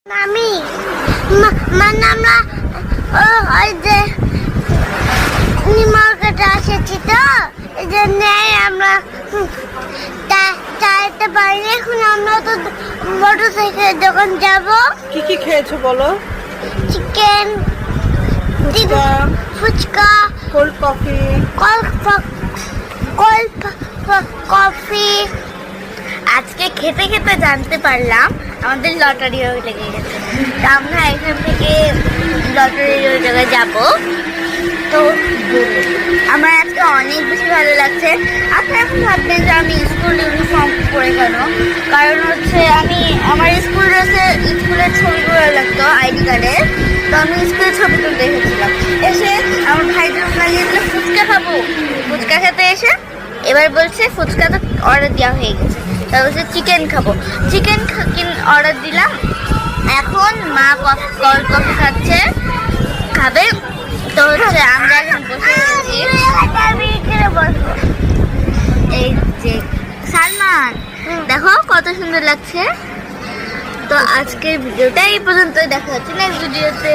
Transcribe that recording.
আমি মানে আমরা ওই যে মার্কেটে এসেছি তো এই জন্য আমরা চাইতে পারি এখন আমরা তো মোটরসাইকেলের দোকান যাব। কি কি খেয়েছো বলো? Chicken, fuchka, cold coffee, coffee. আজকে খেতে খেতে জানতে পারলাম আমাদের লটারিও লেগে গেছে, তো আমরা এখান থেকে লটারির ওই জায়গায় যাবো। তো আমার আজকে অনেক বেশি ভালো লাগছে। আপনি এখন ভাববেন যে আমি স্কুল ইউনিফর্ম পরে কেন, কারণ হচ্ছে আমি আমার স্কুল ড্রেসে স্কুলের ছবিগুলো লাগতো আইডি কার্ডে, তো আমি স্কুলের ছবি তুলতে এসেছিলাম। এসে আমার ভাইদের লাগিয়ে দিল ফুচকা খাবো। ফুচকা খেতে এসে এবার বলছে ফুচকা তো অর্ডার দেওয়া হয়ে গেছে, তা বলছে চিকেন খাবো। চিকেন অর্ডার দিলাম। এখন মা কোল্ড কফি খাবে। তো হচ্ছে আমরা এখন বসে আছি এই যে সালমান, দেখো কত সুন্দর লাগছে। তো আজকের ভিডিওটা এই পর্যন্তই, দেখা হচ্ছে নেক্সট ভিডিওতে।